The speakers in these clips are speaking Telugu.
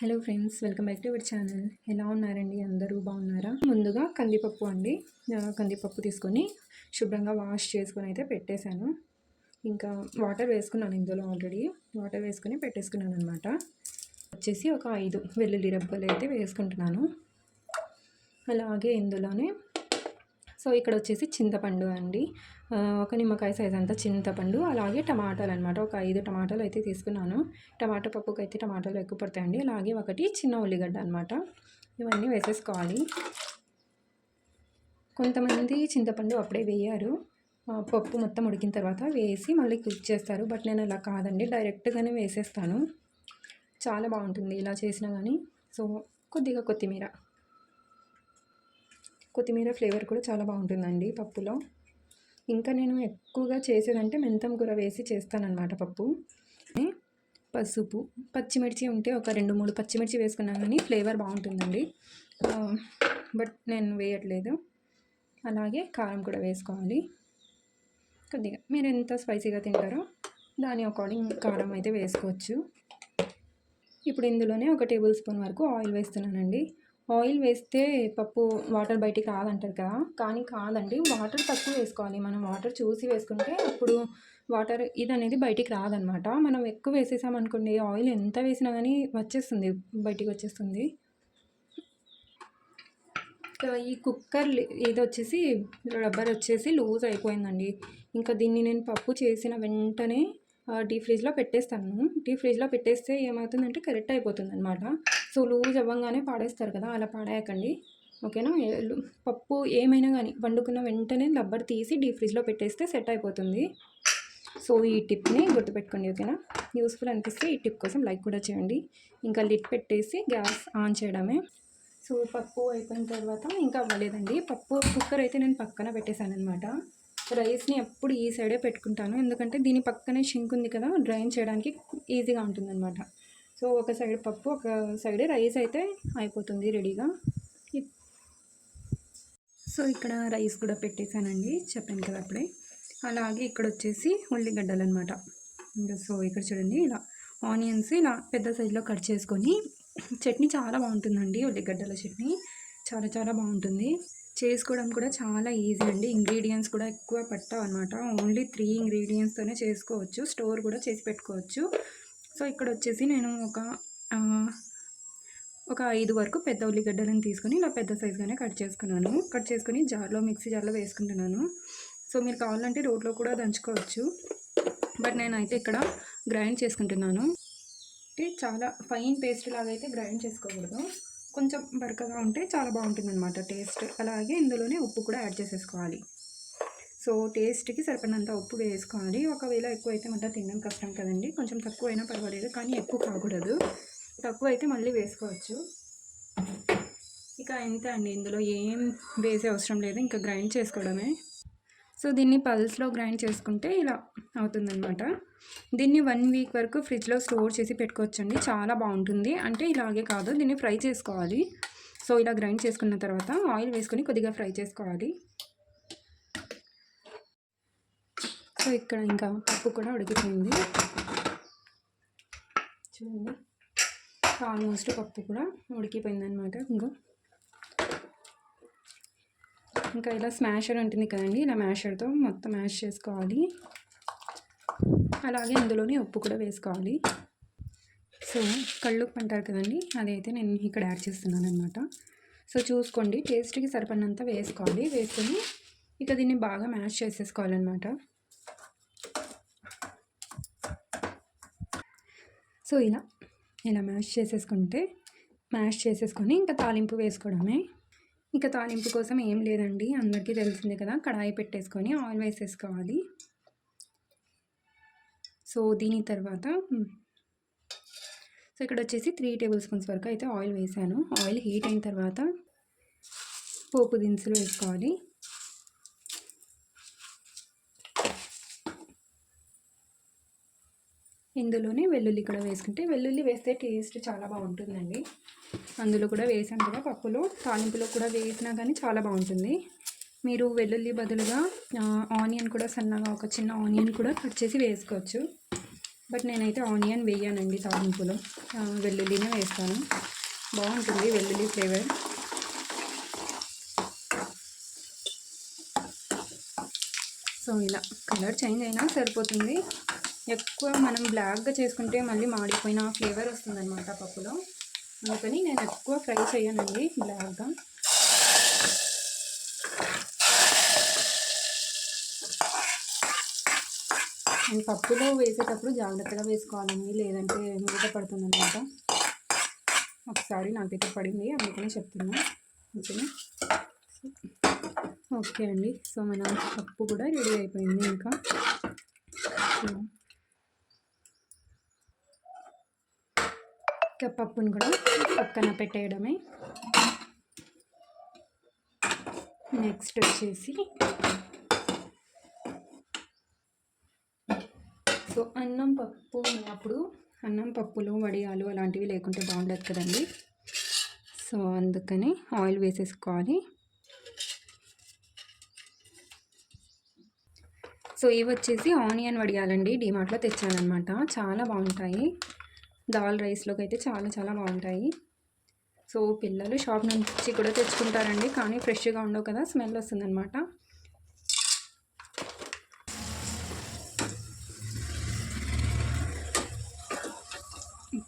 Hello friends, welcome back to our channel. ఎలా ఉన్నారండి? అందరూ బాగున్నారా? ముందుగా కందిపప్పు అండి, కందిపప్పు తీసుకొని శుభ్రంగా వాష్ చేసుకొని అయితే పెట్టేశాను. ఇంకా వాటర్ వేసుకున్నాను, ఇందులో ఆల్రెడీ వాటర్ వేసుకొని పెట్టేసుకున్నాను అనమాట. వచ్చేసి ఒక 5 వెల్లుల్లి రెబ్బలు అయితే వేసుకుంటున్నాను. అలాగే ఇందులోనే ఇక్కడ వచ్చేసి చింతపండు అండి, ఒక నిమ్మకాయ సైజ్ అంతా చింతపండు, అలాగే టమాటాలు అనమాట. ఒక 5 టమాటాలు అయితే తీసుకున్నాను. టమాటా పప్పుకి అయితే టమాటాలు ఎక్కువ పడతాయండి. అలాగే ఒకటి చిన్న ఉల్లిగడ్డ అనమాట. ఇవన్నీ వేసేసుకోవాలి. కొంతమంది చింతపండు అప్పుడే వేయరు, పప్పు మొత్తం ఉడికిన తర్వాత వేసి మళ్ళీ కుక్ చేస్తారు. బట్ నేను అలా కాదండి, డైరెక్ట్గానే వేసేస్తాను. చాలా బాగుంటుంది ఇలా చేసినా కానీ. సో కొద్దిగా కొత్తిమీర ఫ్లేవర్ కూడా చాలా బాగుంటుందండి పప్పులో. ఇంకా నేను ఎక్కువగా చేసేదంటే మెంతం కూర వేసి చేస్తానన్నమాట పప్పు. పసుపు, పచ్చిమిర్చి ఉంటే ఒక 2-3 పచ్చిమిర్చి వేసుకున్నాను కానీ ఫ్లేవర్ బాగుంటుందండి. బట్ నేను వేయట్లేదు. అలాగే కారం కూడా వేసుకోవాలి కొద్దిగా. మీరు ఎంత స్పైసీగా తింటారో దాని అకార్డింగ్ కారం అయితే వేసుకోవచ్చు. ఇప్పుడు ఇందులోనే 1 టేబుల్ స్పూన్ వరకు ఆయిల్ వేస్తున్నానండి. ఆయిల్ వేస్తే పప్పు వాటర్ బయటికి రాదంటారు కదా, కానీ కాదండి, వాటర్ తక్కువ వేసుకోవాలి. మనం వాటర్ చూసి వేసుకుంటే అప్పుడు వాటర్ ఇది అనేది బయటికి రాదనమాట. మనం ఎక్కువ వేసేసామనుకోండి, ఆయిల్ ఎంత వేసినా కానీ బయటికి వచ్చేస్తుంది. ఈ కుక్కర్ ఇది వచ్చేసి రబ్బర్ వచ్చేసి లూజ్ అయిపోయిందండి. ఇంకా దీన్ని నేను పప్పు చేసిన వెంటనే డీప్ ఫ్రిడ్జ్లో పెట్టేస్తాను. డీప్ ఫ్రిడ్జ్లో పెట్టేస్తే ఏమవుతుందంటే కరెక్ట్ అయిపోతుంది అనమాట. సో లూజ్ అవ్వగానే పాడేస్తారు కదా, అలా పాడేయకండి, ఓకేనా? పప్పు ఏమైనా కానీ వండుకున్న వెంటనే రబ్బర్ తీసి డీప్ ఫ్రిడ్జ్లో పెట్టేస్తే సెట్ అయిపోతుంది. సో ఈ టిప్ని గుర్తుపెట్టుకోండి, ఓకేనా? యూస్ఫుల్ అనిపిస్తే ఈ టిప్ కోసం లైక్ కూడా చేయండి. ఇంకా లిడ్ పెట్టేసి గ్యాస్ ఆన్ చేయడమే. సో పప్పు అయిపోయిన తర్వాత ఇంకా అవ్వలేదండి. కుక్కర్ అయితే నేను పక్కన పెట్టేశాను అనమాట. రైస్ని ఎప్పుడు ఈ సైడే పెట్టుకుంటాను, ఎందుకంటే దీని పక్కనే షింక్ ఉంది కదా, డ్రైన్ చేయడానికి ఈజీగా ఉంటుందన్నమాట. సో ఒక సైడ్ పప్పు, ఒక సైడ్ రైస్ అయితే అయిపోతుంది రెడీగా. సో ఇక్కడ రైస్ కూడా పెట్టేశానండి, చెప్పాను కదా అప్పుడే. అలాగే ఇక్కడ వచ్చేసి ఉల్లిగడ్డలు అనమాట. సో ఇక్కడ చూడండి, ఇలా ఆనియన్స్ ఇలా పెద్ద సైజులో కట్ చేసుకొని చట్నీ చాలా బాగుంటుందండి. ఉల్లిగడ్డల చట్నీ చాలా చాలా బాగుంటుంది. చేసుకోవడం కూడా చాలా ఈజీ అండి. ఇంగ్రీడియంట్స్ కూడా ఎక్కువ పట్టావు అనమాట. ఓన్లీ 3 ఇంగ్రీడియంట్స్తోనే చేసుకోవచ్చు. స్టోర్ కూడా చేసి పెట్టుకోవచ్చు. సో ఇక్కడ వచ్చేసి నేను ఒక 5 వరకు పెద్ద ఉల్లిగడ్డలను తీసుకొని ఇలా పెద్ద సైజుగానే కట్ చేసుకొని మిక్సీ జార్లో వేసుకుంటున్నాను. సో మీరు కావాలంటే రోట్లో కూడా దంచుకోవచ్చు, బట్ నేనైతే ఇక్కడ గ్రైండ్ చేసుకుంటున్నాను. చాలా ఫైన్ పేస్ట్ లాగా అయితే గ్రైండ్ చేసుకోకూడదు, కొంచెం బరకగా ఉంటే చాలా బాగుంటుంది అనమాట టేస్ట్. అలాగే ఇందులోనే ఉప్పు కూడా యాడ్ చేసేసుకోవాలి. సో టేస్ట్కి సరిపడినంత ఉప్పు వేసుకోవాలి. ఒకవేళ ఎక్కువ అయితే మళ్ళీ తినడం కష్టం కదండి, కొంచెం తక్కువ అయినా పర్వాలేదు, కానీ ఎక్కువ కాకూడదు. తక్కువ అయితే మళ్ళీ వేసుకోవచ్చు. ఇక ఇంతే అండి, ఇందులో ఏం వేసే అవసరం లేదు, ఇంకా గ్రైండ్ చేసుకోవడమే. సో దీన్ని పల్స్లో గ్రైండ్ చేసుకుంటే ఇలా అవుతుందన్నమాట. దీన్ని 1 వీక్ వరకు ఫ్రిడ్జ్లో స్టోర్ చేసి పెట్టుకోవచ్చండి, చాలా బాగుంటుంది. అంటే ఇలాగే కాదు, దీన్ని ఫ్రై చేసుకోవాలి. సో ఇలా గ్రైండ్ చేసుకున్న తర్వాత ఆయిల్ వేసుకొని కొద్దిగా ఫ్రై చేసుకోవాలి. సో ఇక్కడ ఇంకా పప్పు కూడా ఉడికిపోయింది చూడండి, ఆల్మోస్ట్ పప్పు కూడా ఉడికిపోయింది అనమాట. ఇంకా ఇలా స్మాషర్ ఉంటుంది కదండి, ఇలా మ్యాషర్తో మొత్తం మ్యాష్ చేసుకోవాలి. అలాగే ఇందులోనే ఉప్పు కూడా వేసుకోవాలి. సో కళ్ళుప్పు అంటారు కదండి, అదైతే నేను ఇక్కడ యాడ్ చేస్తున్నాను అనమాట. సో చూసుకోండి, టేస్ట్కి సరిపడినంత వేసుకోవాలి. వేసుకొని ఇక దీన్ని బాగా మ్యాష్ చేసేసుకోవాలన్నమాట. సో ఇలా మ్యాష్ చేసేసుకొని ఇంకా తాలింపు వేసుకోవడమే. ఇక తాలింపు కోసం ఏం లేదండి, అందరికీ తెలిసిందే కదా, కడాయి పెట్టేసుకొని ఆయిల్ వేసేసుకోవాలి. సో దీని తర్వాత ఇక్కడ వచ్చేసి 3 టేబుల్ స్పూన్స్ వరకు అయితే ఆయిల్ వేసాను. ఆయిల్ హీట్ అయిన తర్వాత పోపు దినుసులు వేసుకోవాలి. ఇందులోనే వెల్లుల్లి కూడా వేసుకుంటే, వెల్లుల్లి వేస్తే టేస్ట్ చాలా బాగుంటుందండి. అందులో కూడా వేసాం కదా పప్పులో, తాలింపులో కూడా వేసినా కానీ చాలా బాగుంటుంది. మీరు వెల్లుల్లి బదులుగా ఆనియన్ కూడా సన్నగా ఒక చిన్న ఆనియన్ కూడా కట్ చేసి వేసుకోవచ్చు. బట్ నేనైతే ఆనియన్ వేయనండి తాలింపులో, వెల్లుల్లినే వేస్తాను. బాగుంటుంది వెల్లుల్లి ఫ్లేవర్. సో ఇలా కలర్ చేంజ్ అయినా సరిపోతుంది. ఎక్కువ మనం బ్లాక్గా చేసుకుంటే మళ్ళీ మాడిపోయిన ఫ్లేవర్ వస్తుందన్నమాట పప్పులో. అందుకని నేను ఎక్కువ ఫ్రై చేయనండి బ్లాక్గా. అండ్ పప్పులో వేసేటప్పుడు జాగ్రత్తగా వేసుకోవాలండి, లేదంటే మూత పడుతుందన్నమాట. ఒకసారి నాకైతే పడింది, అందుకని చెప్తున్నా. ఓకేనా? ఓకే అండి. సో మన పప్పు కూడా రెడీ అయిపోయింది. ఇంకా పప్పును కూడా పక్కన పెట్టేయడమే. నెక్స్ట్ వచ్చేసి సో అన్నం పప్పు అప్పుడు అన్నం పప్పులు వడియాలు అలాంటివి లేకుంటే బాగుండదు కదండి. సో అందుకని ఆయిల్ వేసేసుకోవాలి. సో ఇవి వచ్చేసి ఆనియన్ వడియాలండి, డిమార్ట్లో తెచ్చానమాట. చాలా బాగుంటాయి, దాల్ రైస్లోకి అయితే చాలా చాలా బాగుంటాయి. సో పిల్లలు షాప్ నుంచి కూడా తెచ్చుకుంటారండి, కానీ ఫ్రెష్గా ఉండవు కదా, స్మెల్ వస్తుందన్నమాట.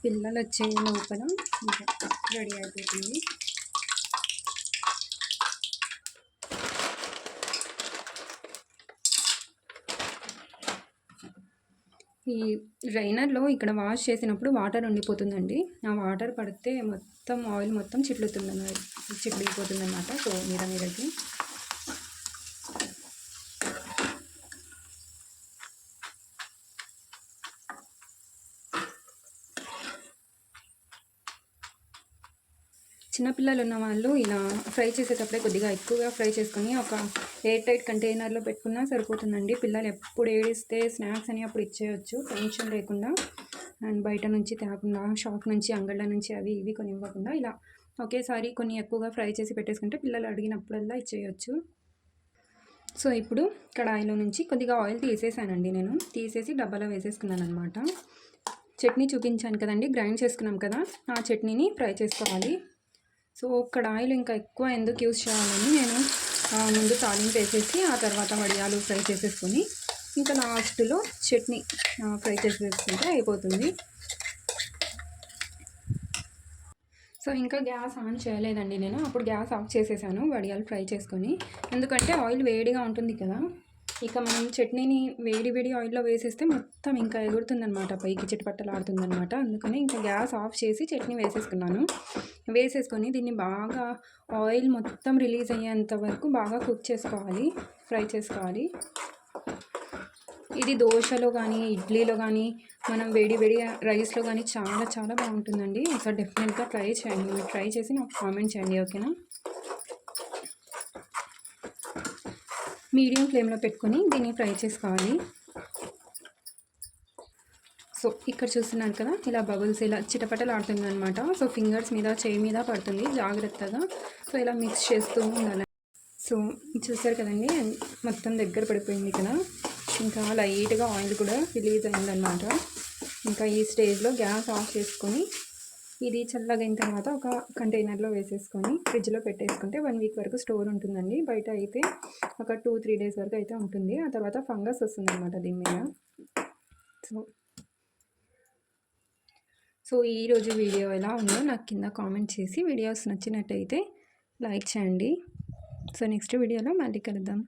పిల్లలు వచ్చే లోపల రెడీ అయిపోతుంది. ఈ డ్రైనర్లో ఇక్కడ వాష్ చేసినప్పుడు వాటర్ ఉండిపోతుందండి. ఆ వాటర్ పడితే మొత్తం ఆయిల్ మొత్తం చిట్లిపోతుందన్నమాట. సో మీదకి చిన్నపిల్లలు ఉన్న వాళ్ళు ఇలా ఫ్రై చేసేటప్పుడే కొద్దిగా ఎక్కువగా ఫ్రై చేసుకొని ఒక ఎయిర్ టైట్ కంటైనర్లో పెట్టుకున్నా సరిపోతుందండి. పిల్లలు ఎప్పుడు ఏడిస్తే స్నాక్స్ అని అప్పుడు ఇచ్చేయచ్చు, టెన్షన్ లేకుండా. అండ్ బయట నుంచి తేకుండా, షాప్ నుంచి, అంగళ్ళ నుంచి అవి ఇవి కొన్ని ఇవ్వకుండా ఇలా ఒకేసారి కొన్ని ఎక్కువగా ఫ్రై చేసి పెట్టేసుకుంటే పిల్లలు అడిగినప్పుడల్లా ఇచ్చేయచ్చు. సో ఇప్పుడు కడాయిలో నుంచి కొద్దిగా ఆయిల్ తీసేసానండి, నేను తీసేసి డబ్బాలో వేసేసుకున్నాను అనమాట. చట్నీ చూపించాను కదండి, గ్రైండ్ చేసుకున్నాం కదా, ఆ చట్నీని ఫ్రై చేసుకోవాలి. సో కడాయిలు ఇంకా ఎక్కువ ఎందుకు యూజ్ చేయాలని నేను ముందు తాలింపు వేసేసి ఆ తర్వాత వడియాలు ఫ్రై చేసేసుకొని ఇంకా లాస్ట్లో చట్నీ ఫ్రై చేసేసుకుంటే అయిపోతుంది. సో ఇంకా గ్యాస్ ఆన్ చేయలేదండి నేను, అప్పుడు గ్యాస్ ఆఫ్ చేసేసాను వడియాలు ఫ్రై చేసుకొని. ఎందుకంటే ఆయిల్ వేడిగా ఉంటుంది కదా, ఇక మనం చట్నీని వేడి వేడి ఆయిల్లో వేసేస్తే మొత్తం ఇంకా ఎగురుతుందనమాట, పైకి చిటపట్టలాడుతుందనమాట. అందుకని ఇంకా గ్యాస్ ఆఫ్ చేసి చట్నీ వేసేసుకొని దీన్ని బాగా ఆయిల్ మొత్తం రిలీజ్ అయ్యేంత వరకు బాగా కుక్ చేసుకోవాలి, ఫ్రై చేసుకోవాలి. ఇది దోశలో కానీ, ఇడ్లీలో కానీ, మనం వేడి వేడి రైస్లో కానీ చాలా చాలా బాగుంటుందండి. ఒకసారి డెఫినెట్గా ట్రై చేయండి. మీరు ట్రై చేసి నాకు కామెంట్ చేయండి, ఓకేనా? మీడియం ఫ్లేమ్లో పెట్టుకొని దీన్ని ఫ్రై చేసుకోవాలి. సో ఇక్కడ చూస్తున్నాను కదా, ఇలా బబుల్స్ ఇలా చిటపటలు ఆడుతుంది అనమాట. సో ఫింగర్స్ మీద, చేయి మీద పడుతుంది, జాగ్రత్తగా. సో ఇలా మిక్స్ చేస్తూ ఉండాలి. సో చూసారు కదండి, మొత్తం దగ్గర పడిపోయింది కదా, ఇంకా లైట్గా ఆయిల్ కూడా రిలీజ్ అయిందనమాట. ఇంకా ఈ స్టేజ్లో గ్యాస్ ఆఫ్ చేసుకొని ఇది చల్లగైన తర్వాత ఒక కంటైనర్లో వేసేసుకొని ఫ్రిడ్జ్లో పెట్టేసుకుంటే 1 వీక్ వరకు స్టోర్ ఉంటుందండి. బయట అయితే ఒక 2-3 డేస్ వరకు అయితే ఉంటుంది. ఆ తర్వాత ఫంగస్ వస్తుందన్నమాట దీని మీద. సో ఈరోజు వీడియో ఎలా ఉందో నాకు కింద కామెంట్ చేసి, వీడియోస్ నచ్చినట్టయితే లైక్ చేయండి. సో నెక్స్ట్ వీడియోలో మళ్ళీ కలుద్దాం.